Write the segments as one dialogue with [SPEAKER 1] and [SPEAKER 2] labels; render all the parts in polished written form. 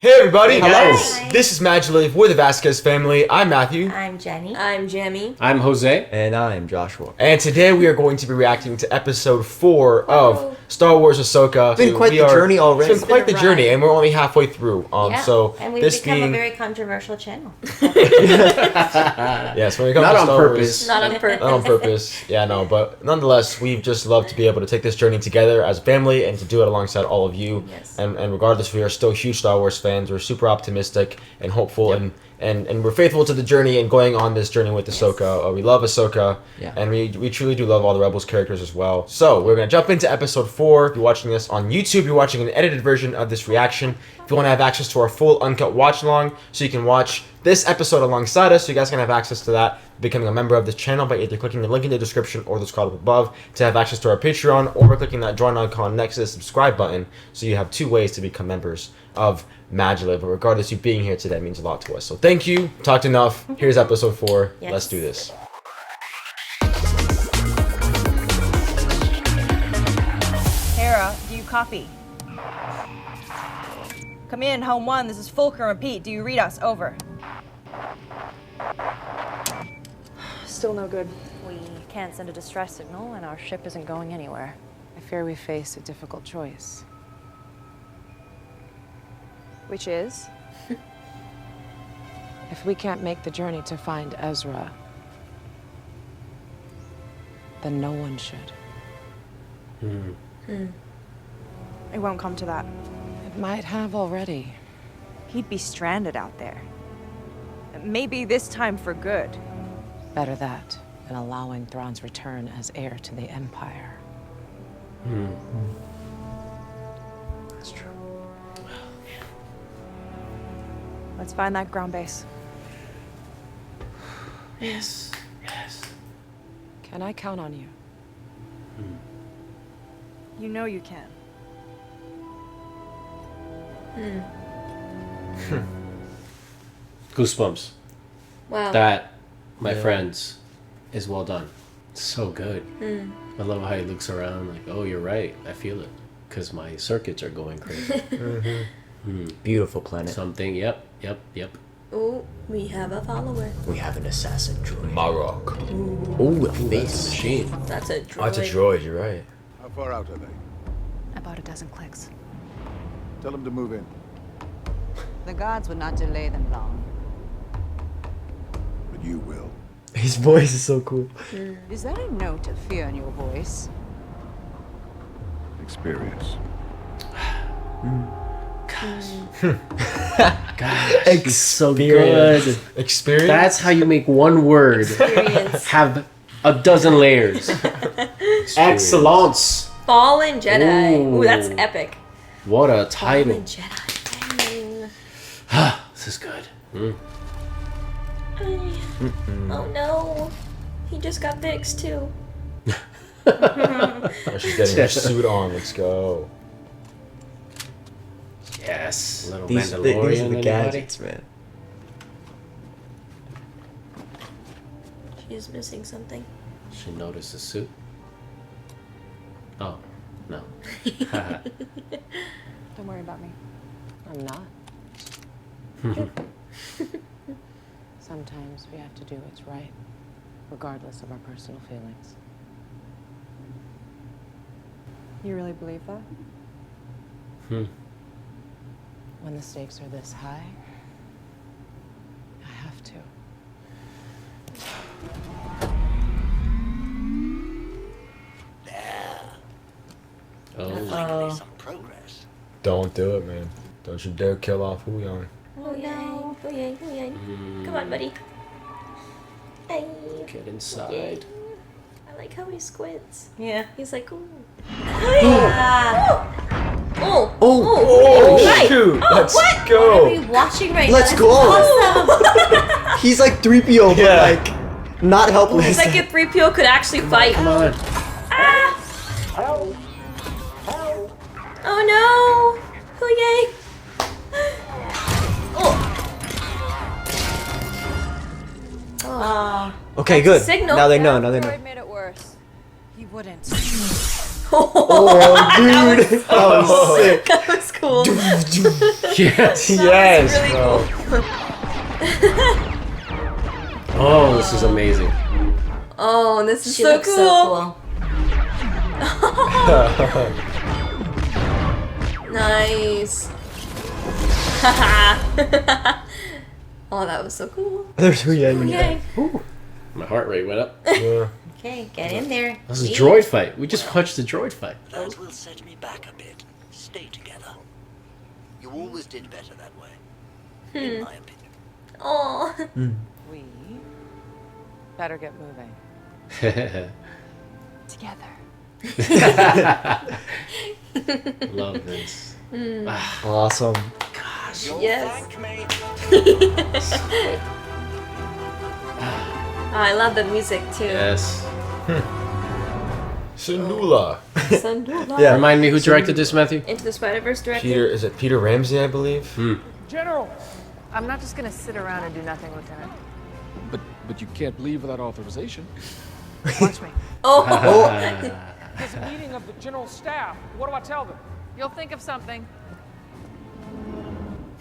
[SPEAKER 1] Hey everybody!
[SPEAKER 2] Hello!
[SPEAKER 3] Hi.
[SPEAKER 1] This is MaJeliv. We're the Vasquez family. I'm Matthew.
[SPEAKER 3] I'm Jenny.
[SPEAKER 2] I'm Jamie.
[SPEAKER 4] I'm Jose.
[SPEAKER 2] And I'm Joshua.
[SPEAKER 1] And today we are going to be reacting to episode 4 of Star Wars Ahsoka.
[SPEAKER 2] It's been quite the journey already.
[SPEAKER 1] It's been quite the journey, and we're only halfway through. So
[SPEAKER 3] and we've
[SPEAKER 1] this
[SPEAKER 3] become
[SPEAKER 1] being
[SPEAKER 3] a very controversial channel.
[SPEAKER 1] yes, when it comes
[SPEAKER 4] Not
[SPEAKER 1] to
[SPEAKER 4] on
[SPEAKER 1] Star
[SPEAKER 4] purpose.
[SPEAKER 3] Not on purpose.
[SPEAKER 1] Not on purpose. Yeah, no, but nonetheless, we've just loved to be able to take this journey together as a family and to do it alongside all of you.
[SPEAKER 3] Yes.
[SPEAKER 1] And regardless, we are still huge Star Wars fans. We're super optimistic and hopeful, and we're faithful to the journey and going on this journey with Ahsoka. We love Ahsoka, and we truly do love all the Rebels characters as well. So we're going to jump into episode 4. If you're watching this on YouTube, you're watching an edited version of this reaction. If you want to have access to our full uncut watch along, so you can watch this episode alongside us, so you guys can have access to that, becoming a member of this channel by either clicking the link in the description or the scroll up above to have access to our Patreon, or by clicking that join icon next to the subscribe button. So you have 2 ways to become members of MaJeliv. But regardless, you being here today means a lot to us. So thank you. Talked enough. Here's episode 4.
[SPEAKER 3] Yes.
[SPEAKER 1] Let's do this.
[SPEAKER 5] Hera, do you copy? Come in, home 1, this is Fulcrum. Repeat, do you read us? Over. Still no good.
[SPEAKER 6] We can't send a distress signal, and our ship isn't going anywhere.
[SPEAKER 7] I fear we face a difficult choice.
[SPEAKER 5] Which is?
[SPEAKER 7] If we can't make the journey to find Ezra, then no one should.
[SPEAKER 5] It won't come to that.
[SPEAKER 7] It might have already.
[SPEAKER 5] He'd be stranded out there. Maybe this time for good.
[SPEAKER 7] Better that than allowing Thrawn's return as heir to the Empire.
[SPEAKER 1] That's true.
[SPEAKER 5] Let's find that ground base.
[SPEAKER 4] Yes. Yes.
[SPEAKER 7] Can I count on you?
[SPEAKER 5] You know you can.
[SPEAKER 4] Goosebumps.
[SPEAKER 3] Wow.
[SPEAKER 4] That, my friends, is well done. So good. I love how he looks around like, oh, you're right. I feel it. Because my circuits are going crazy.
[SPEAKER 2] Beautiful planet.
[SPEAKER 4] Something, yep.
[SPEAKER 3] Oh, we have a follower.
[SPEAKER 2] We have an assassin droid.
[SPEAKER 1] Marok.
[SPEAKER 2] Oh, a
[SPEAKER 4] That's a
[SPEAKER 2] face.
[SPEAKER 4] machine.
[SPEAKER 3] That's a droid.
[SPEAKER 1] Oh, it's a droid. You're right.
[SPEAKER 8] How far out are they?
[SPEAKER 6] About a dozen clicks.
[SPEAKER 8] Tell them to move in.
[SPEAKER 9] The guards would not delay them long.
[SPEAKER 8] But you will.
[SPEAKER 2] His voice is so cool.
[SPEAKER 9] Is there a note of fear in your voice?
[SPEAKER 8] Experience.
[SPEAKER 4] Gosh, he's so good.
[SPEAKER 1] Experience?
[SPEAKER 4] That's how you make one word
[SPEAKER 3] Experience.
[SPEAKER 4] have a dozen layers. Excellence.
[SPEAKER 3] Fallen Jedi.
[SPEAKER 4] Ooh.
[SPEAKER 3] Ooh, that's epic.
[SPEAKER 4] What a title.
[SPEAKER 3] Fallen Jedi.
[SPEAKER 4] This is good.
[SPEAKER 3] Oh no. He just got fixed too.
[SPEAKER 1] Oh, she's getting her suit on. Let's go.
[SPEAKER 4] Yes. Little
[SPEAKER 2] These are
[SPEAKER 4] Mandalorian.
[SPEAKER 2] the
[SPEAKER 4] anybody?
[SPEAKER 2] gadgets, man.
[SPEAKER 3] She's missing something.
[SPEAKER 4] She noticed the suit. Oh, no.
[SPEAKER 5] Don't worry about me.
[SPEAKER 7] I'm not. Sometimes we have to do what's right, regardless of our personal feelings.
[SPEAKER 5] You really believe that?
[SPEAKER 7] When the stakes are this high, I have to.
[SPEAKER 4] Oh.
[SPEAKER 1] Don't do it, man. Don't you dare kill off Huyan.
[SPEAKER 3] Oh yay. Oh yay. Oh yay. Come on, buddy. Hey.
[SPEAKER 4] Get inside.
[SPEAKER 3] I like how he squints.
[SPEAKER 5] Yeah.
[SPEAKER 3] He's like, ooh.
[SPEAKER 1] Oh,
[SPEAKER 3] Right.
[SPEAKER 1] shoot!
[SPEAKER 3] Oh,
[SPEAKER 1] Let's
[SPEAKER 3] what?
[SPEAKER 1] go!
[SPEAKER 3] What are we watching right
[SPEAKER 2] Let's
[SPEAKER 3] now?
[SPEAKER 2] go.
[SPEAKER 3] Awesome.
[SPEAKER 2] He's like 3PO, but
[SPEAKER 1] Yeah.
[SPEAKER 2] like not helpless.
[SPEAKER 3] It's like if 3PO could actually fight.
[SPEAKER 4] Come on.
[SPEAKER 3] Oh no! Oh yay! Oh.
[SPEAKER 2] Okay, good.
[SPEAKER 3] Signal.
[SPEAKER 2] Now they know. Now they know.
[SPEAKER 5] Droid made it worse. He wouldn't.
[SPEAKER 2] Oh, dude. That was sick.
[SPEAKER 3] That was cool.
[SPEAKER 4] Yes.
[SPEAKER 1] Yes,
[SPEAKER 3] really
[SPEAKER 1] bro.
[SPEAKER 4] Oh, this is amazing.
[SPEAKER 3] Oh, this is
[SPEAKER 10] She
[SPEAKER 3] so
[SPEAKER 10] looks
[SPEAKER 3] cool.
[SPEAKER 10] so cool.
[SPEAKER 3] Nice. Oh, that was so cool.
[SPEAKER 2] There's who you had me.
[SPEAKER 3] Okay.
[SPEAKER 4] My heart rate went up.
[SPEAKER 1] Yeah.
[SPEAKER 10] Okay, get in there.
[SPEAKER 4] That was a droid fight. We just watched the droid fight.
[SPEAKER 11] That will set me back a bit. Stay together. You always did better that way, in my opinion.
[SPEAKER 3] Oh.
[SPEAKER 5] We better get moving. Together.
[SPEAKER 4] Love this.
[SPEAKER 2] Awesome.
[SPEAKER 3] Yes. Oh, I love the music too.
[SPEAKER 4] Yes.
[SPEAKER 1] Syndulla.
[SPEAKER 3] Sandula.
[SPEAKER 2] Yeah.
[SPEAKER 4] Remind me who directed this, Matthew?
[SPEAKER 3] Into the Spider-Verse director.
[SPEAKER 1] Is it Peter Ramsey, I believe?
[SPEAKER 12] General!
[SPEAKER 5] I'm not just gonna sit around and do nothing, Lieutenant.
[SPEAKER 12] But you can't leave without authorization.
[SPEAKER 5] Watch me.
[SPEAKER 3] Oh.
[SPEAKER 12] This meeting of the general staff. What do I tell them?
[SPEAKER 5] You'll think of something.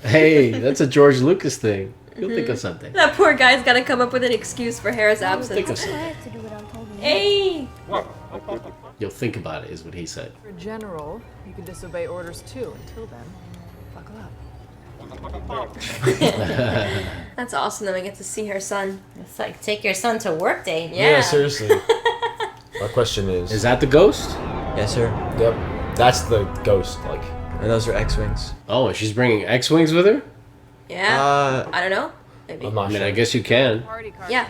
[SPEAKER 4] Hey, that's a George Lucas thing. You'll think of something.
[SPEAKER 3] That poor guy's got to come up with an excuse for Hera's absence.
[SPEAKER 4] Think of something.
[SPEAKER 3] Hey.
[SPEAKER 4] You'll think about it, is what he said.
[SPEAKER 5] For general, you can disobey orders too. Until then, buckle up.
[SPEAKER 3] That's awesome that we get to see her son.
[SPEAKER 10] It's like take your son to work day.
[SPEAKER 3] Yeah.
[SPEAKER 1] Seriously. My question
[SPEAKER 4] Is that the ghost?
[SPEAKER 2] Yes, sir.
[SPEAKER 1] Yep. That's the ghost, like.
[SPEAKER 2] And those are X-Wings.
[SPEAKER 4] Oh, and she's bringing X-Wings with her?
[SPEAKER 3] Yeah. I don't know. Maybe.
[SPEAKER 1] I'm not
[SPEAKER 4] I mean,
[SPEAKER 1] sure.
[SPEAKER 4] I guess you can.
[SPEAKER 5] Party card.
[SPEAKER 3] Yeah.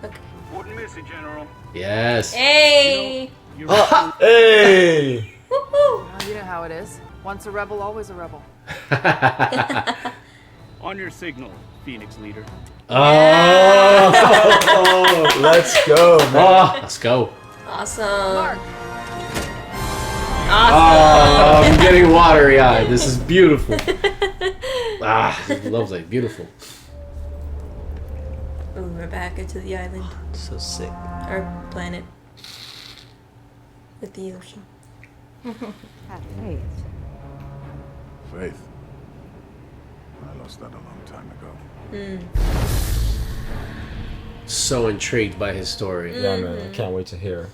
[SPEAKER 3] Okay.
[SPEAKER 8] Wouldn't miss it, General.
[SPEAKER 4] Yes.
[SPEAKER 3] Hey.
[SPEAKER 1] Hey!
[SPEAKER 3] Woohoo.
[SPEAKER 5] Well, you know how it is. Once a rebel, always a rebel.
[SPEAKER 12] On your signal, Phoenix leader.
[SPEAKER 4] Oh!
[SPEAKER 1] Let's go, man.
[SPEAKER 4] Oh, let's go.
[SPEAKER 3] Awesome.
[SPEAKER 5] Mark.
[SPEAKER 3] Awesome.
[SPEAKER 4] Oh, I'm getting watery-eyed. This is beautiful. Lovely. Beautiful.
[SPEAKER 3] Ooh, we're back into the island.
[SPEAKER 2] So sick.
[SPEAKER 3] Our planet. With the ocean.
[SPEAKER 9] Have faith.
[SPEAKER 8] Faith. I lost that a long time ago.
[SPEAKER 4] So intrigued by his story.
[SPEAKER 1] Yeah, man. I can't wait to hear.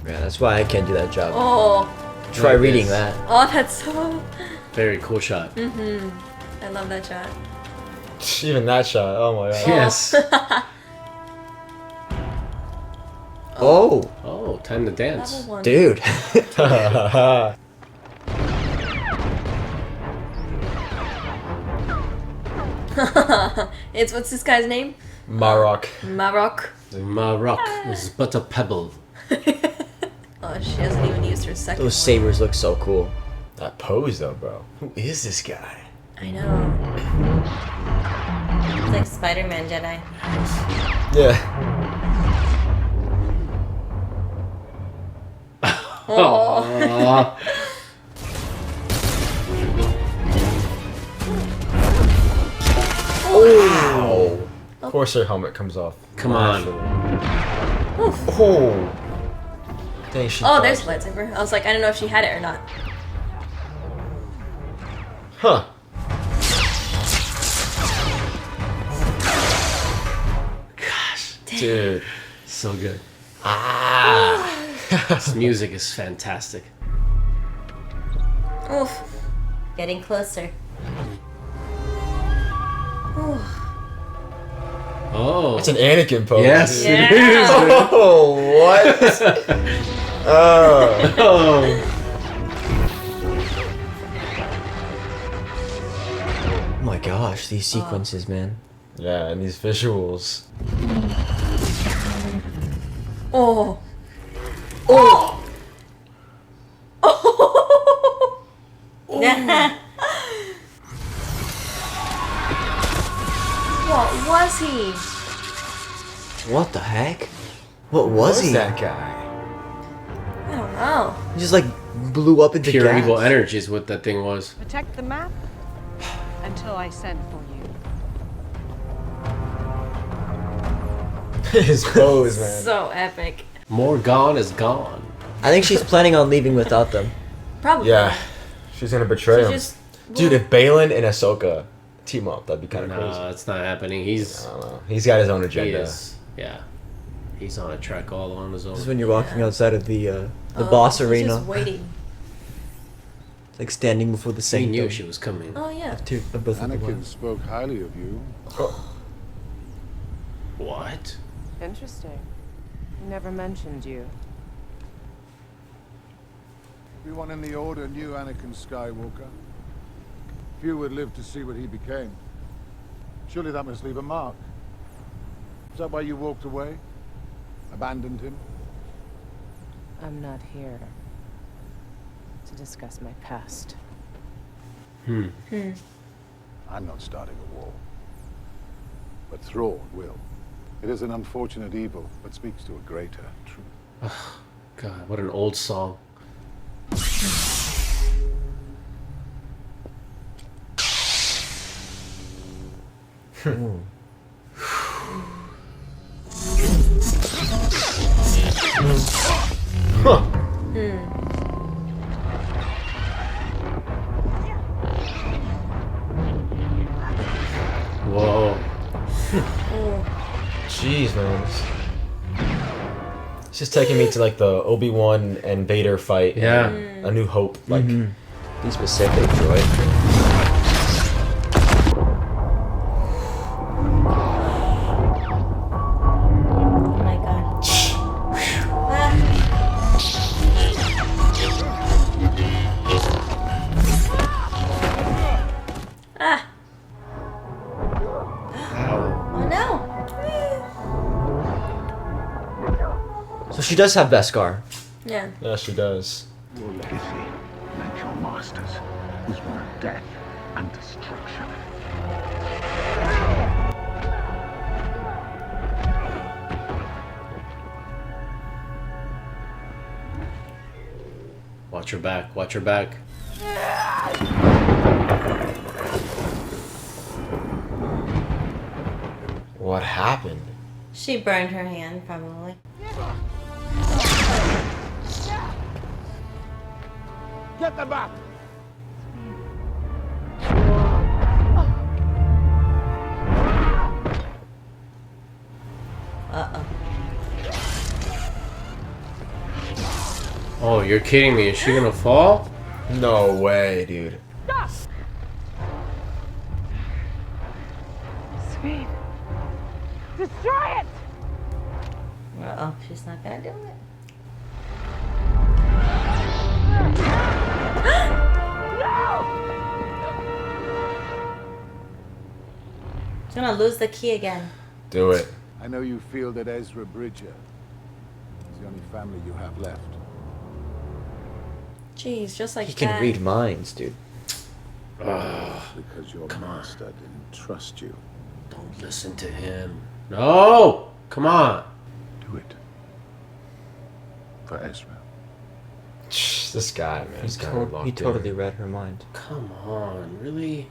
[SPEAKER 2] Yeah, that's why I can't do that job.
[SPEAKER 3] Oh.
[SPEAKER 2] Try
[SPEAKER 4] Like
[SPEAKER 2] reading
[SPEAKER 4] this.
[SPEAKER 2] that.
[SPEAKER 3] Oh, that's so...
[SPEAKER 4] Very cool shot.
[SPEAKER 3] I love that shot.
[SPEAKER 1] Even that shot. Oh my god.
[SPEAKER 4] Yes.
[SPEAKER 2] Oh,
[SPEAKER 4] Oh, time to dance.
[SPEAKER 3] Level 1.
[SPEAKER 2] dude.
[SPEAKER 3] It's, what's this guy's name?
[SPEAKER 1] Marok.
[SPEAKER 3] Marok.
[SPEAKER 4] My rock is but a pebble.
[SPEAKER 3] Oh, she hasn't even used her second
[SPEAKER 2] Those sabers look so cool.
[SPEAKER 1] That pose, though, bro. Who is this guy?
[SPEAKER 3] I know.
[SPEAKER 10] It's like Spider-Man Jedi.
[SPEAKER 1] Yeah.
[SPEAKER 4] Oh.
[SPEAKER 1] Wow. Of course her helmet comes off.
[SPEAKER 4] Come on.
[SPEAKER 1] Oh. Dang, she
[SPEAKER 3] Oh, there's
[SPEAKER 1] dodged
[SPEAKER 3] a lightsaber. I was like, I don't know if she had it or not.
[SPEAKER 1] Huh.
[SPEAKER 4] Gosh.
[SPEAKER 1] Dude.
[SPEAKER 4] So good.
[SPEAKER 1] Ah.
[SPEAKER 4] This music is fantastic.
[SPEAKER 3] Oof.
[SPEAKER 10] Getting closer.
[SPEAKER 3] Oof.
[SPEAKER 4] Oh.
[SPEAKER 1] It's an Anakin pose.
[SPEAKER 4] Yes,
[SPEAKER 1] dude.
[SPEAKER 4] it is.
[SPEAKER 1] Oh, what? Oh.
[SPEAKER 4] Oh.
[SPEAKER 2] Oh my gosh, these sequences, man.
[SPEAKER 1] Yeah, and these visuals.
[SPEAKER 3] Oh. Oh. What was he?
[SPEAKER 2] What the heck? What was he?
[SPEAKER 1] that guy?
[SPEAKER 3] I don't know.
[SPEAKER 2] He just like blew up into
[SPEAKER 4] Pure
[SPEAKER 2] gas.
[SPEAKER 4] evil energy is what that thing was.
[SPEAKER 9] Protect the map until I send for you.
[SPEAKER 1] His pose, man.
[SPEAKER 3] So epic.
[SPEAKER 4] Morgan is gone.
[SPEAKER 2] I think she's planning on leaving without them.
[SPEAKER 3] Probably.
[SPEAKER 1] Yeah, she's gonna betray him.
[SPEAKER 3] Just,
[SPEAKER 1] Dude, if Balin and Ahsoka team up, that'd be kind of crazy.
[SPEAKER 4] No, it's not happening. He's.
[SPEAKER 1] I don't know. He's got his own
[SPEAKER 4] He
[SPEAKER 1] agenda.
[SPEAKER 4] is. Yeah. He's on a track all on his own.
[SPEAKER 2] This is when you're walking outside of the boss
[SPEAKER 3] he's
[SPEAKER 2] arena.
[SPEAKER 3] Just waiting.
[SPEAKER 2] It's like standing before the
[SPEAKER 4] He
[SPEAKER 2] sanctum.
[SPEAKER 4] knew she was coming.
[SPEAKER 3] Oh yeah.
[SPEAKER 2] Of both of the
[SPEAKER 8] Anakin
[SPEAKER 2] ones.
[SPEAKER 8] spoke highly of you.
[SPEAKER 4] What?
[SPEAKER 7] Interesting. He never mentioned you.
[SPEAKER 8] Everyone in the Order knew Anakin Skywalker. Few would live to see what he became. Surely that must leave a mark. Is that why you walked away? Abandoned him?
[SPEAKER 7] I'm not here to discuss my past.
[SPEAKER 8] I'm not starting a war. But Thrawn will. It is an unfortunate evil, but speaks to a greater truth.
[SPEAKER 4] God, what an old song. Whoa.
[SPEAKER 1] Jeez, man. It's just taking me to like the Obi-Wan and Vader fight.
[SPEAKER 4] Yeah.
[SPEAKER 1] A New Hope. Like,
[SPEAKER 2] Be specific, Joy.
[SPEAKER 10] Oh my god. Ah. Oh no.
[SPEAKER 2] So she does have Beskar.
[SPEAKER 3] Yeah.
[SPEAKER 1] yeah, she does.
[SPEAKER 8] Your legacy, like your master's, was one of death and destruction.
[SPEAKER 4] Watch her back. Watch her back.
[SPEAKER 1] What happened?
[SPEAKER 10] She burned her hand, probably.
[SPEAKER 12] Get them back!
[SPEAKER 10] Uh-oh.
[SPEAKER 4] Oh, you're kidding me. Is she gonna fall?
[SPEAKER 1] No way, dude.
[SPEAKER 9] Sweet. Destroy it!
[SPEAKER 10] Uh-oh, she's not gonna do it. She's gonna lose the key again.
[SPEAKER 1] Do it.
[SPEAKER 8] I know you feel that Ezra Bridger is the only family you have left.
[SPEAKER 3] Jeez, just like
[SPEAKER 2] He can
[SPEAKER 3] that.
[SPEAKER 2] read minds, dude.
[SPEAKER 8] Because your master didn't trust you.
[SPEAKER 4] Don't listen to him. No! Come on.
[SPEAKER 8] Do it. For Ezra.
[SPEAKER 1] This guy, man. He's kind of
[SPEAKER 2] He
[SPEAKER 1] locked in.
[SPEAKER 2] totally read her mind.
[SPEAKER 4] Come on. Really?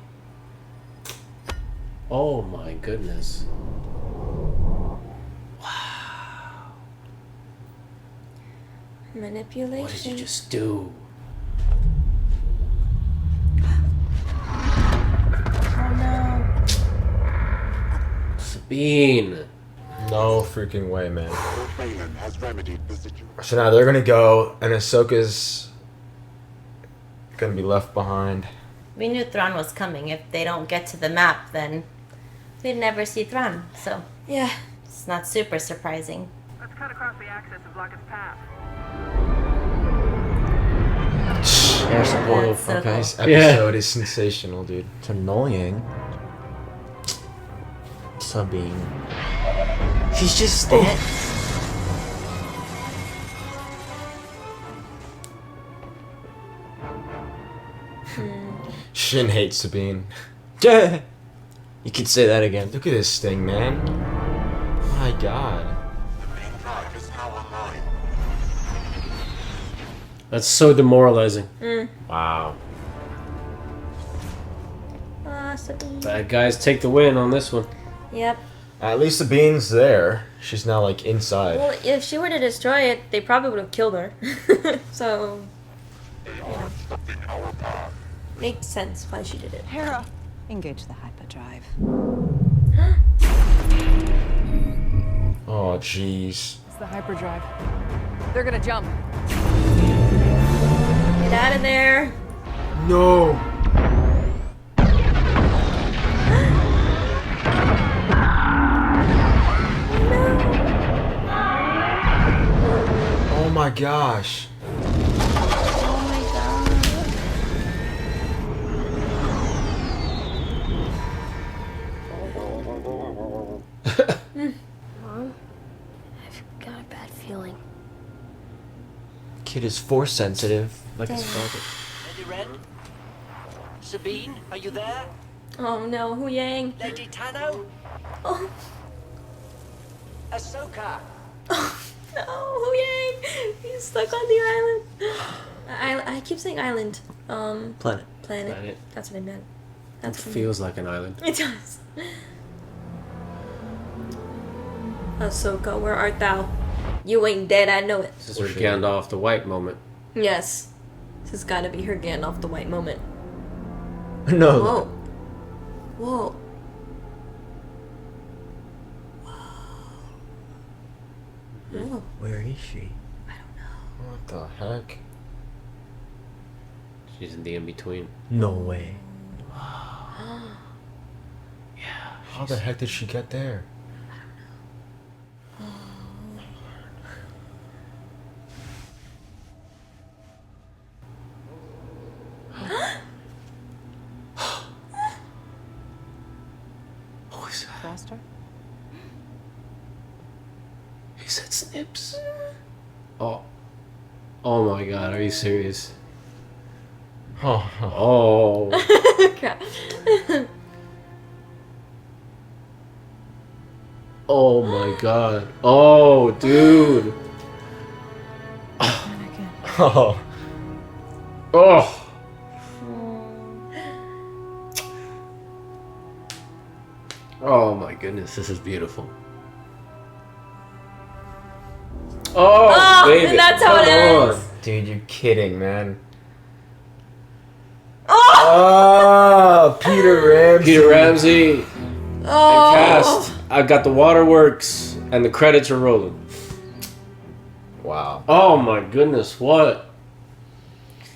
[SPEAKER 4] Oh my goodness.
[SPEAKER 3] Manipulation.
[SPEAKER 4] What did you just do?
[SPEAKER 10] Oh no.
[SPEAKER 4] Sabine.
[SPEAKER 1] No freaking way, man.
[SPEAKER 8] Lord Balin has remedied the situation.
[SPEAKER 1] So now they're gonna go, and Ahsoka's gonna be left behind.
[SPEAKER 10] We knew Thrawn was coming. If they don't get to the map, then we'd never see Thrawn. So,
[SPEAKER 3] Yeah.
[SPEAKER 10] it's not super surprising.
[SPEAKER 12] Let's cut across the axis and block its path.
[SPEAKER 2] Air support.
[SPEAKER 10] That's so
[SPEAKER 2] Okay.
[SPEAKER 1] This episode is sensational, dude.
[SPEAKER 2] It's annoying. Sabine. She's just standing.
[SPEAKER 1] Shin hates Sabine.
[SPEAKER 2] You could say that again.
[SPEAKER 1] Look at this thing, man. My God.
[SPEAKER 4] That's so demoralizing.
[SPEAKER 1] Wow.
[SPEAKER 3] Ah, Sabine.
[SPEAKER 4] Bad guys take the win on this one.
[SPEAKER 3] Yep.
[SPEAKER 1] At least Sabine's there. She's now like inside.
[SPEAKER 3] Well, if she were to destroy it, they probably would have killed her. So, yeah. Makes sense why she did it.
[SPEAKER 5] Hera, engage the hyperdrive.
[SPEAKER 1] Oh, jeez.
[SPEAKER 9] It's the hyperdrive. They're gonna jump.
[SPEAKER 3] Get out of there.
[SPEAKER 1] No. Oh my gosh.
[SPEAKER 3] Oh my god. Mom, I've got a bad feeling.
[SPEAKER 2] Kid is force sensitive, like his father.
[SPEAKER 11] Lady Ren? Sabine, are you there?
[SPEAKER 3] Oh no, Hu Yang.
[SPEAKER 11] Lady Tano?
[SPEAKER 3] Oh.
[SPEAKER 11] Ahsoka?
[SPEAKER 3] No, Hu Yang. He's stuck on the island. I keep saying island.
[SPEAKER 2] Planet.
[SPEAKER 3] Planet. That's what I meant. That's
[SPEAKER 4] It
[SPEAKER 3] what
[SPEAKER 4] feels like an island.
[SPEAKER 3] It does. Ahsoka, where art thou? You ain't dead, I know it.
[SPEAKER 4] This is her Gandalf the White moment.
[SPEAKER 3] Yes. This has got to be her Gandalf the White moment.
[SPEAKER 2] No.
[SPEAKER 3] Whoa. Whoa. Whoa.
[SPEAKER 2] Where is she?
[SPEAKER 1] What the heck?
[SPEAKER 4] She's in the in-between.
[SPEAKER 2] No way.
[SPEAKER 4] Yeah.
[SPEAKER 1] How the heck did she get there?
[SPEAKER 4] Who is that?
[SPEAKER 5] Faster?
[SPEAKER 4] He said snips. Oh. Oh my god, are you serious?
[SPEAKER 1] Oh.
[SPEAKER 4] Oh.
[SPEAKER 3] Crap.
[SPEAKER 4] Oh my god. Oh, dude.
[SPEAKER 1] Oh.
[SPEAKER 4] Oh. Oh my goodness, this is beautiful. Oh, baby.
[SPEAKER 3] And that's how it
[SPEAKER 4] come
[SPEAKER 3] ends.
[SPEAKER 1] Dude, you're kidding, man. Oh, Peter Ramsey.
[SPEAKER 4] Peter Ramsey
[SPEAKER 3] Oh.
[SPEAKER 4] and cast. I've got the waterworks and the credits are rolling.
[SPEAKER 1] Wow.
[SPEAKER 4] Oh my goodness, what?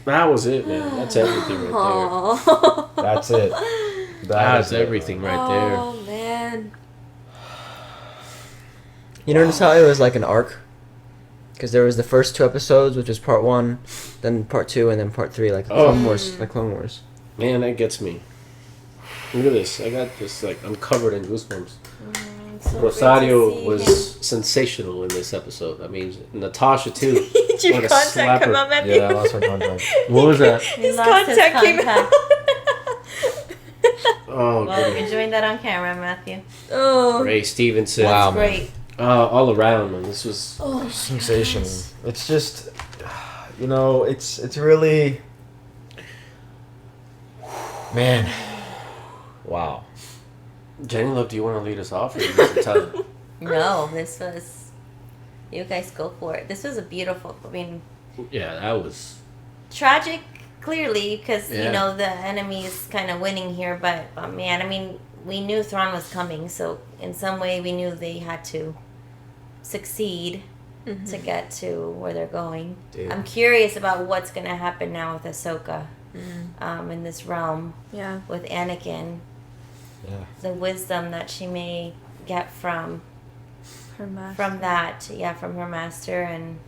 [SPEAKER 4] That was it, man. That's everything right
[SPEAKER 3] Oh.
[SPEAKER 1] That's it.
[SPEAKER 4] there. That's everything right there.
[SPEAKER 3] Oh man.
[SPEAKER 2] You notice how it was like an arc? Because there was the first 2 episodes, which was part 1, then part 2, and then part 3, like Clone Wars. Like Clone Wars.
[SPEAKER 4] Man, that gets me. Look at this. I got this, like, I'm covered in goosebumps.
[SPEAKER 3] So
[SPEAKER 4] Rosario was sensational in this episode. I mean, Natasha too.
[SPEAKER 3] Did your
[SPEAKER 4] What a
[SPEAKER 3] contact come
[SPEAKER 4] slapper.
[SPEAKER 3] out, Matthew?
[SPEAKER 1] Yeah, I lost my contact.
[SPEAKER 4] What was that?
[SPEAKER 3] His
[SPEAKER 10] lost his
[SPEAKER 3] contact came out.
[SPEAKER 10] contact.
[SPEAKER 4] Oh,
[SPEAKER 10] Well,
[SPEAKER 4] goodness.
[SPEAKER 10] you're doing that on camera, Matthew.
[SPEAKER 3] Oh.
[SPEAKER 4] Ray Stevenson.
[SPEAKER 1] Wow, man.
[SPEAKER 10] Great.
[SPEAKER 4] All around, man. This was
[SPEAKER 3] Oh.
[SPEAKER 1] Sensational. It's just, you know, it's really, man. Wow.
[SPEAKER 4] Jenny Love, do you want to lead us off? Or you need some time?
[SPEAKER 10] No, this was. You guys go for it. This was a beautiful. I mean,
[SPEAKER 4] Yeah, that was.
[SPEAKER 10] tragic, clearly, because
[SPEAKER 4] Yeah.
[SPEAKER 10] you know the enemy is kind of winning here. But man, I mean, we knew Thrawn was coming, so in some way we knew they had to succeed to get to where they're going.
[SPEAKER 2] Dude.
[SPEAKER 10] I'm curious about what's gonna happen now with Ahsoka, in this realm
[SPEAKER 3] Yeah.
[SPEAKER 10] with Anakin.
[SPEAKER 1] Yeah.
[SPEAKER 10] The wisdom that she may get from
[SPEAKER 3] Her master.
[SPEAKER 10] from that, from her master, and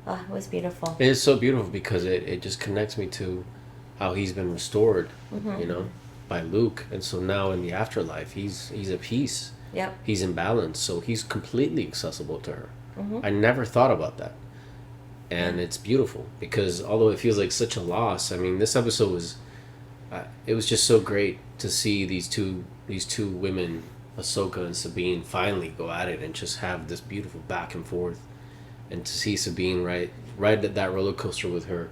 [SPEAKER 10] it was beautiful.
[SPEAKER 4] It is so beautiful because it just connects me to how he's been restored, you know, by Luke, and so now in the afterlife, he's at peace.
[SPEAKER 10] Yep.
[SPEAKER 4] He's in balance, so he's completely accessible to her. I never thought about that, and it's beautiful because although it feels like such a loss, I mean, this episode was, it was just so great to see these two women, Ahsoka and Sabine, finally go at it and just have this beautiful back and forth, and to see Sabine ride that roller coaster with her.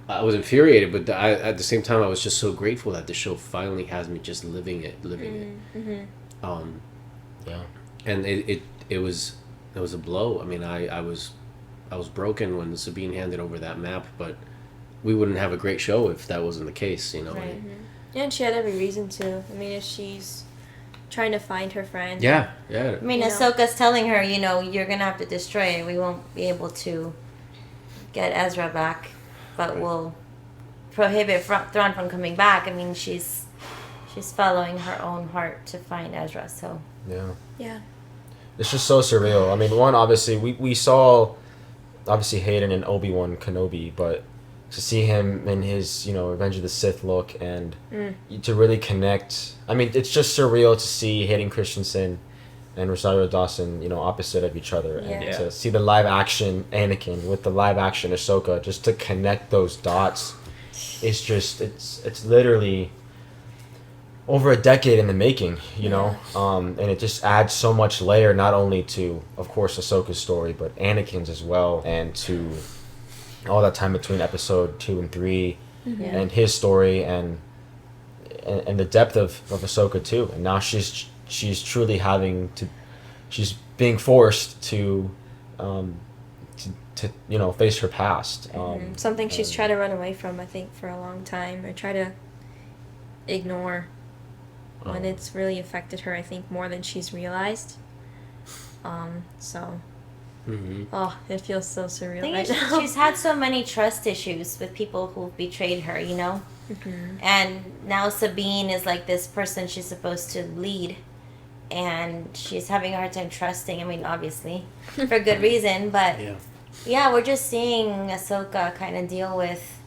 [SPEAKER 4] I was infuriated, but at the same time, I was just so grateful that the show finally has me just living it.
[SPEAKER 1] Yeah.
[SPEAKER 4] And it was a blow. I mean, I was broken when Sabine handed over that map, but we wouldn't have a great show if that wasn't the case, you know.
[SPEAKER 3] Right. Yeah, and she had every reason to. I mean, if she's trying to find her friend.
[SPEAKER 4] Yeah.
[SPEAKER 10] I mean, Ahsoka's telling her, you know, you're gonna have to destroy it. We won't be able to get Ezra back, but we'll prohibit Thrawn from coming back. I mean, she's following her own heart to find Ezra. So
[SPEAKER 3] yeah,
[SPEAKER 1] it's just so surreal. I mean, one, obviously we saw obviously Hayden and Obi-Wan Kenobi, but to see him in his, you know, Revenge of the Sith look and to really connect. I mean, it's just surreal to see Hayden Christensen and Rosario Dawson, you know, opposite of each other, and to see the live action Anakin with the live action Ahsoka, just to connect those dots. It's just it's literally over a decade in the making, you know, and it just adds so much layer, not only to, of course, Ahsoka's story, but Anakin's as well, and to all that time between episode 2 and 3, and his story, and the depth of Ahsoka too. And now she's truly she's being forced to you know, face her past.
[SPEAKER 3] Something she's tried to run away from, I think, for a long time, or try to ignore when it's really affected her, I think, more than she's realized. So, it feels so surreal right now.
[SPEAKER 10] She's had so many trust issues with people who've betrayed her, you know? And now Sabine is like this person she's supposed to lead, and she's having a hard time trusting. I mean, obviously, for good reason, but yeah, we're just seeing Ahsoka kind of deal with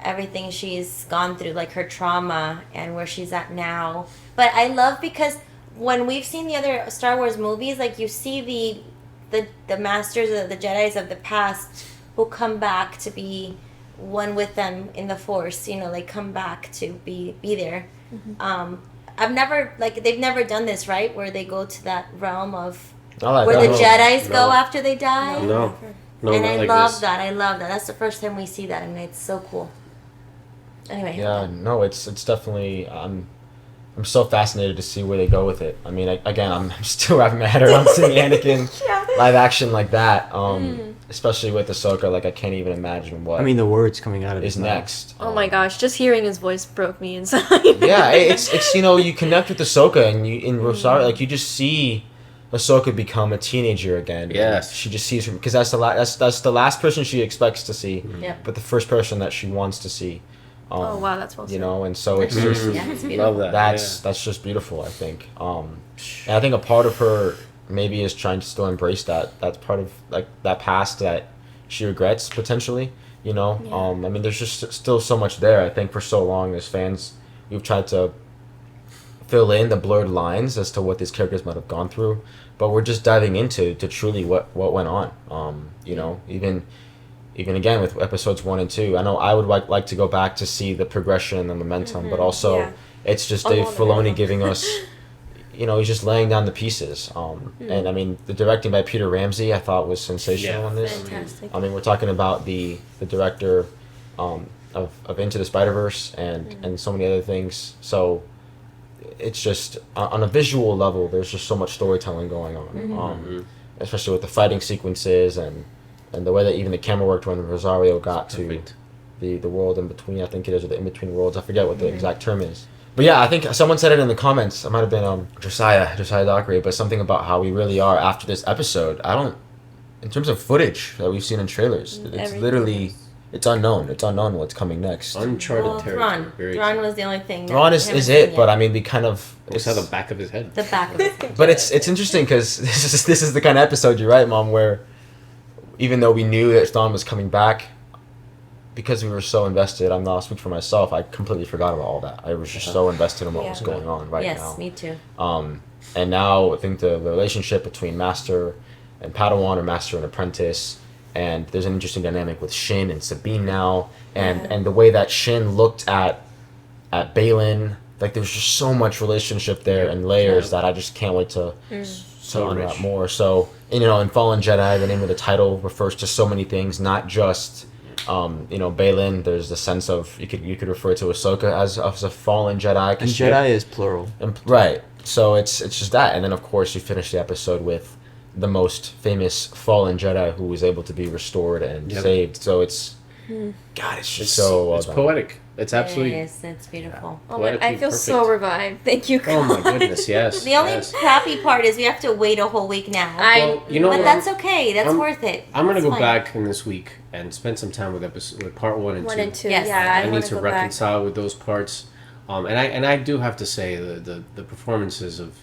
[SPEAKER 10] everything she's gone through, like her trauma and where she's at now. But I love, because when we've seen the other Star Wars movies, like, you see the masters of the Jedis of the past who come back to be one with them in the Force, you know, like come back to be there. I've never, like, they've never done this, right, where they go to that realm of where the Jedis go after they die.
[SPEAKER 4] No,
[SPEAKER 10] and I
[SPEAKER 4] like
[SPEAKER 10] love
[SPEAKER 4] this.
[SPEAKER 10] that. I love that. That's the first time we see that. I mean, it's so cool. Anyway.
[SPEAKER 1] Yeah, no, it's definitely. I'm so fascinated to see where they go with it. I mean, again, I'm still wrapping my head around seeing Anakin live action like that. Especially with Ahsoka, like, I can't even imagine what.
[SPEAKER 2] I mean, the words coming out of
[SPEAKER 1] is
[SPEAKER 2] his mouth.
[SPEAKER 1] next.
[SPEAKER 3] Oh my gosh, just hearing his voice broke me inside.
[SPEAKER 1] Yeah, it's you know, you connect with Ahsoka, and you in Rosario, like, you just see Ahsoka become a teenager again.
[SPEAKER 4] Yes.
[SPEAKER 1] She just sees her, because that's the last person she expects to see, but the first person that she wants to see.
[SPEAKER 3] Oh wow, that's well said.
[SPEAKER 1] You know, and so it's just
[SPEAKER 4] love that.
[SPEAKER 1] That's just beautiful, I think. And I think a part of her maybe is trying to still embrace that's part of, like, that past that she regrets potentially. You know, I mean, there's just still so much there. I think for so long as fans, we've tried to fill in the blurred lines as to what these characters might have gone through, but we're just diving into truly what went on. You know, even again with episodes 1 and 2, I know I would like to go back to see the progression and the momentum, but also it's just Dave Filoni giving us, you know, he's just laying down the pieces. And I mean, the directing by Peter Ramsey I thought was sensational in this.
[SPEAKER 3] Fantastic.
[SPEAKER 1] I mean, we're talking about the director of Into the Spider-Verse and so many other things. So it's just on a visual level, there's just so much storytelling going on, especially with the fighting sequences and the way that even the camera worked when Rosario got to the world in between. I think it is, or the in between worlds. I forget what the exact term is. But yeah, I think someone said it in the comments. It might have been Josiah Dockery, but something about how we really are after this episode. In terms of footage that we've seen in trailers, it's literally, it's unknown. It's unknown what's coming next.
[SPEAKER 4] Uncharted territory.
[SPEAKER 10] Thrawn was the only thing.
[SPEAKER 1] Thrawn is it, but I mean, we kind of.
[SPEAKER 4] It's the back of his head.
[SPEAKER 10] The back of his head.
[SPEAKER 1] But it's interesting because this is the kind of episode, you're right, Mom, where even though we knew that Thrawn was coming back, because we were so invested, I'm not speaking for myself, I completely forgot about all that. I was just so invested in what was going on now.
[SPEAKER 10] Yes, me too.
[SPEAKER 1] And now I think the relationship between Master and Padawan, or Master and Apprentice, and there's an interesting dynamic with Shin and Sabine now, and the way that Shin looked at Baylan, like, there's just so much relationship there and layers that I just can't wait to learn about more. So, you know, in Fallen Jedi, the name of the title refers to so many things, not just you know, Baylan. There's the sense of you could refer to Ahsoka as a fallen Jedi.
[SPEAKER 2] And Jedi is plural.
[SPEAKER 1] Right. So it's just that, and then of course you finish the episode with the most famous fallen Jedi who was able to be restored and saved. So it's God, it's just so well
[SPEAKER 4] it's
[SPEAKER 1] done.
[SPEAKER 4] Poetic. It's absolutely
[SPEAKER 10] It's beautiful.
[SPEAKER 3] Oh my, I feel so revived. Thank you,
[SPEAKER 4] Oh my goodness, yes.
[SPEAKER 10] The only crappy part is we have to wait a whole week now.
[SPEAKER 4] Well, you know
[SPEAKER 10] but
[SPEAKER 4] what?
[SPEAKER 10] that's okay. That's worth it.
[SPEAKER 4] I'm gonna
[SPEAKER 10] It's
[SPEAKER 4] go
[SPEAKER 10] fine.
[SPEAKER 4] back in this week and spend some time with part 1 and 2.
[SPEAKER 3] 1 and 2.
[SPEAKER 10] Yes.
[SPEAKER 3] Yeah,
[SPEAKER 4] I need to
[SPEAKER 3] go back.
[SPEAKER 4] reconcile with those parts. And I do have to say the performances of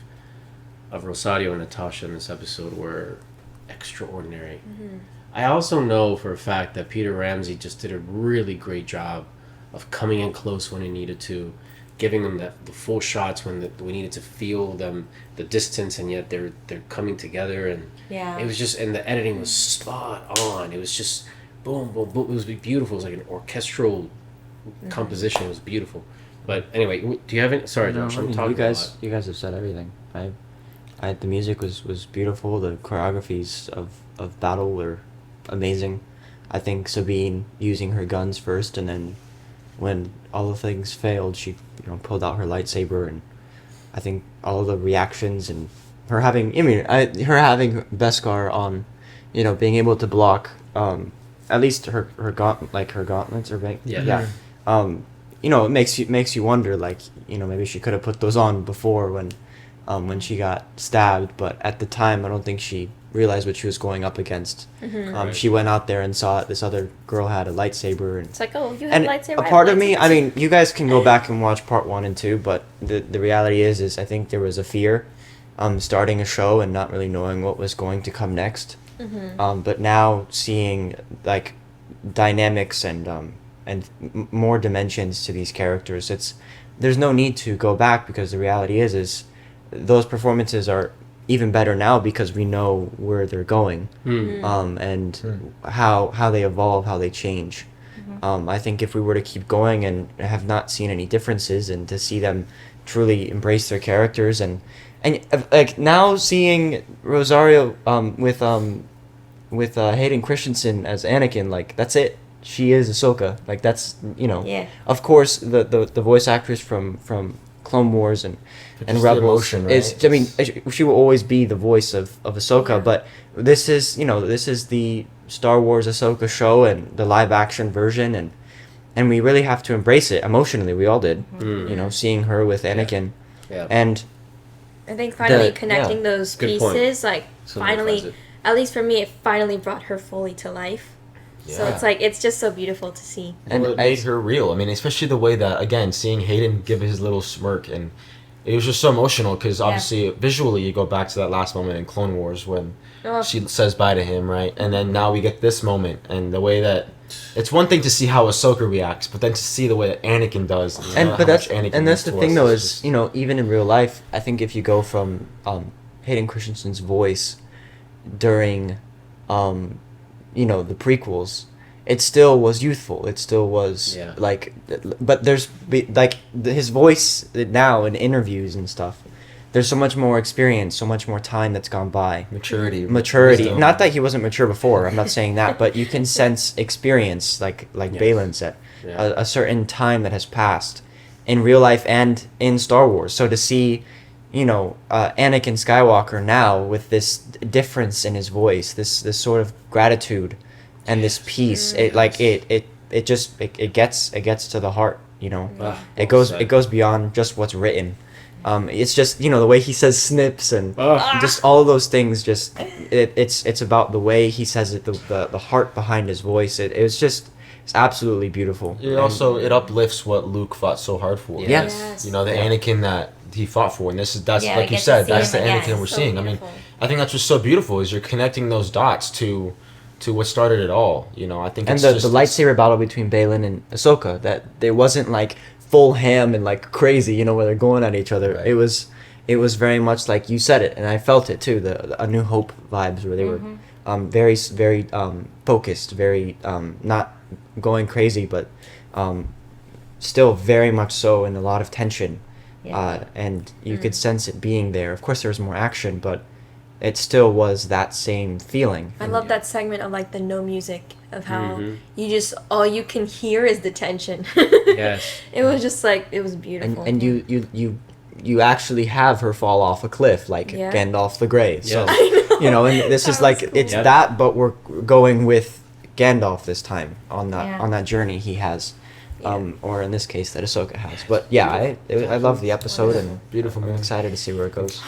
[SPEAKER 4] Rosario and Natasha in this episode were extraordinary. I also know for a fact that Peter Ramsey just did a really great job of coming in close when he needed to, giving them the full shots when we needed to feel them, the distance, and yet they're coming together, and it was just, and the editing was spot on. It was just boom, boom, boom. It was beautiful. It was like an orchestral composition. It was beautiful. But anyway, do you have any? Sorry, Josh, I'm talking.
[SPEAKER 2] You guys have said everything. The music was beautiful. The choreographies of battle were amazing. I think Sabine using her guns first, and then when all the things failed, she pulled out her lightsaber, and I think all of the reactions and her having Beskar on, being able to block at least her gauntlets or it makes you wonder, maybe she could have put those on before when she got stabbed, but at the time I don't think she realized what she was going up against. She went out there and saw this other girl had a lightsaber, and
[SPEAKER 3] it's like, oh, you have a lightsaber.
[SPEAKER 2] A part of me, I mean, you guys can go back and watch part 1 and 2, but the reality is I think there was a fear starting a show and not really knowing what was going to come next. But now seeing dynamics and more dimensions to these characters, there's no need to go back, because the reality is those performances are even better now because we know where they're going, and how they evolve, how they change. I think if we were to keep going and have not seen any differences, and to see them truly embrace their characters, and now seeing Rosario with Hayden Christensen as Anakin, that's it. She is Ahsoka. That's Of course, the voice actress from Clone Wars and Rebels
[SPEAKER 1] emotion, right?
[SPEAKER 2] is. I mean, she will always be the voice of Ahsoka. But this is the Star Wars Ahsoka show and the live action version, and we really have to embrace it emotionally. We all did. Seeing her with Anakin, and
[SPEAKER 3] I think finally connecting those pieces, finally, at least for me, it finally brought her fully to life. Yeah. So it's just so beautiful to see.
[SPEAKER 1] And it made her real. I mean, especially the way that, again, seeing Hayden give his little smirk, and it was just so emotional, because obviously visually you go back to that last moment in Clone Wars when she says bye to him, right? And then now we get this moment, and the way that it's one thing to see how Ahsoka reacts, but then to see the way that Anakin does,
[SPEAKER 2] that's the thing though, is even in real life, I think if you go from Hayden Christensen's voice during the prequels, it still was youthful. It still was but there's his voice now in interviews and stuff. There's so much more experience, so much more time that's gone by.
[SPEAKER 1] Maturity.
[SPEAKER 2] Wisdom. Not that he wasn't mature before. I'm not saying that, but you can sense experience, like Balin said, a certain time that has passed in real life and in Star Wars. So to see, Anakin Skywalker now with this difference in his voice, this sort of gratitude and this peace, it gets to the heart. It goes beyond just what's written. It's just the way he says snips and just all of those things. Just it's about the way he says it, the heart behind his voice. It's absolutely beautiful.
[SPEAKER 1] It uplifts what Luke fought so hard for.
[SPEAKER 2] Yes.
[SPEAKER 1] The Anakin that he fought for, and that's like you said, that's the Anakin we're seeing.
[SPEAKER 3] Beautiful.
[SPEAKER 1] I mean, I think that's just so beautiful, is you're connecting those dots to what started it all. I think
[SPEAKER 2] and the lightsaber battle between Balin and Ahsoka, that there wasn't full ham and crazy, where they're going at each other. Right. It was very much like you said it, and I felt it too. The A New Hope vibes, where they were very very focused, very not going crazy, but still very much so, in a lot of tension. And you could sense it being there. Of course, there was more action, but it still was that same feeling.
[SPEAKER 3] I love that segment of the no music, of how you just, all you can hear is the tension.
[SPEAKER 4] Yes.
[SPEAKER 3] It was just it was beautiful.
[SPEAKER 2] And you you actually have her fall off a cliff like Gandalf the Grey. So you know, and this is like it's that, but we're going with Gandalf this time on that journey he has. Or in this case that Ahsoka has. But yeah, I love the episode and
[SPEAKER 1] beautiful.
[SPEAKER 2] I'm excited to see where it goes.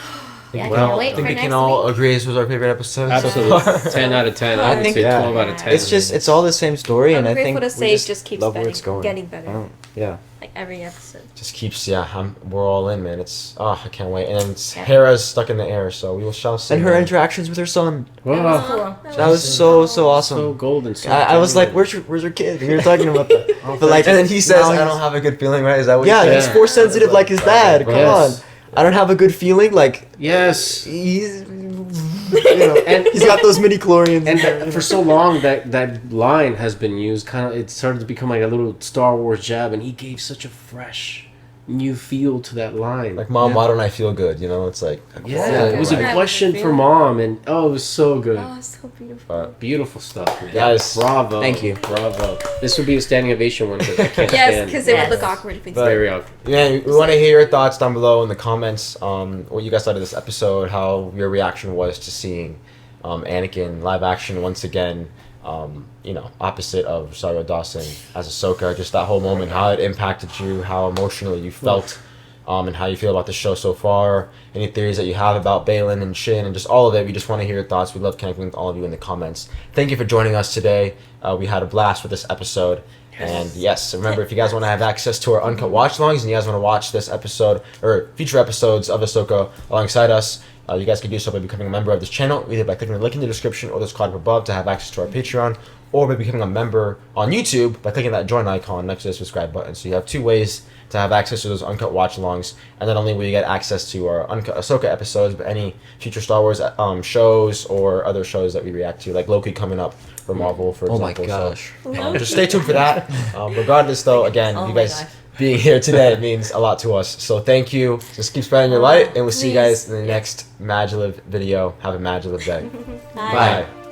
[SPEAKER 1] Well, I think we can all agree this was our favorite episode.
[SPEAKER 4] Absolutely, 10 out of 10. I think 12 out of 10.
[SPEAKER 2] It's all the same story, and I think
[SPEAKER 3] to say it just keeps
[SPEAKER 2] love where it's going.
[SPEAKER 3] Getting better.
[SPEAKER 2] Yeah.
[SPEAKER 3] Like every episode.
[SPEAKER 1] Just keeps we're all in, man. It's I can't wait. And it's Hera's stuck in the air, so we shall see.
[SPEAKER 2] And her interactions with her son.
[SPEAKER 1] Wow.
[SPEAKER 2] That was so awesome.
[SPEAKER 4] So golden. So
[SPEAKER 2] I was like, where's your kid? And you were talking about that. But like,
[SPEAKER 1] and then he says, I don't have a good feeling, right? Is that what?
[SPEAKER 2] Yeah, he's force sensitive like his dad. Come on. I don't have a good feeling. Like he's, and he's got those midi chlorians.
[SPEAKER 4] And for so long, that line has been used. Kind of, it started to become like a little Star Wars jab, and he gave such a fresh, new feel to that line.
[SPEAKER 1] Like, Mom, why don't I feel good? You know, it's like
[SPEAKER 4] it was a question for Mom, and it was so good.
[SPEAKER 3] Oh, so beautiful.
[SPEAKER 4] Beautiful stuff, man.
[SPEAKER 1] Guys,
[SPEAKER 4] bravo.
[SPEAKER 2] Thank you.
[SPEAKER 4] Bravo. This would be a standing ovation one, but I can't stand.
[SPEAKER 3] Because it would look awkward if it's
[SPEAKER 4] very awkward.
[SPEAKER 1] Yeah, we want to hear your thoughts down below in the comments. What you guys thought of this episode, how your reaction was to seeing Anakin live action once again. Opposite of Rosario Dawson as Ahsoka, just that whole moment, how it impacted you, how emotionally you felt, and how you feel about the show so far. Any theories that you have about Baylan and Shin, and just all of it. We just want to hear your thoughts. We love connecting with all of you in the comments. Thank you for joining us today. We had a blast with this episode. And remember, if you guys want to have access to our uncut watch alongs and you guys want to watch this episode or future episodes of Ahsoka alongside us, you guys can do so by becoming a member of this channel, either by clicking the link in the description or this card above to have access to our Patreon, or by becoming a member on YouTube by clicking that join icon next to the subscribe button. So you have two ways to have access to those uncut watch alongs, and not only will you get access to our uncut Ahsoka episodes, but any future Star Wars shows or other shows that we react to, like Loki coming up for Marvel, for example.
[SPEAKER 2] Oh my gosh.
[SPEAKER 1] So, just stay tuned for that. Regardless, though, again, you guys being here today means a lot to us. So thank you. Just keep spreading your light, and we'll see you guys in the next MaJeliv video. Have a MaJeliv day.
[SPEAKER 10] Bye.
[SPEAKER 1] Bye.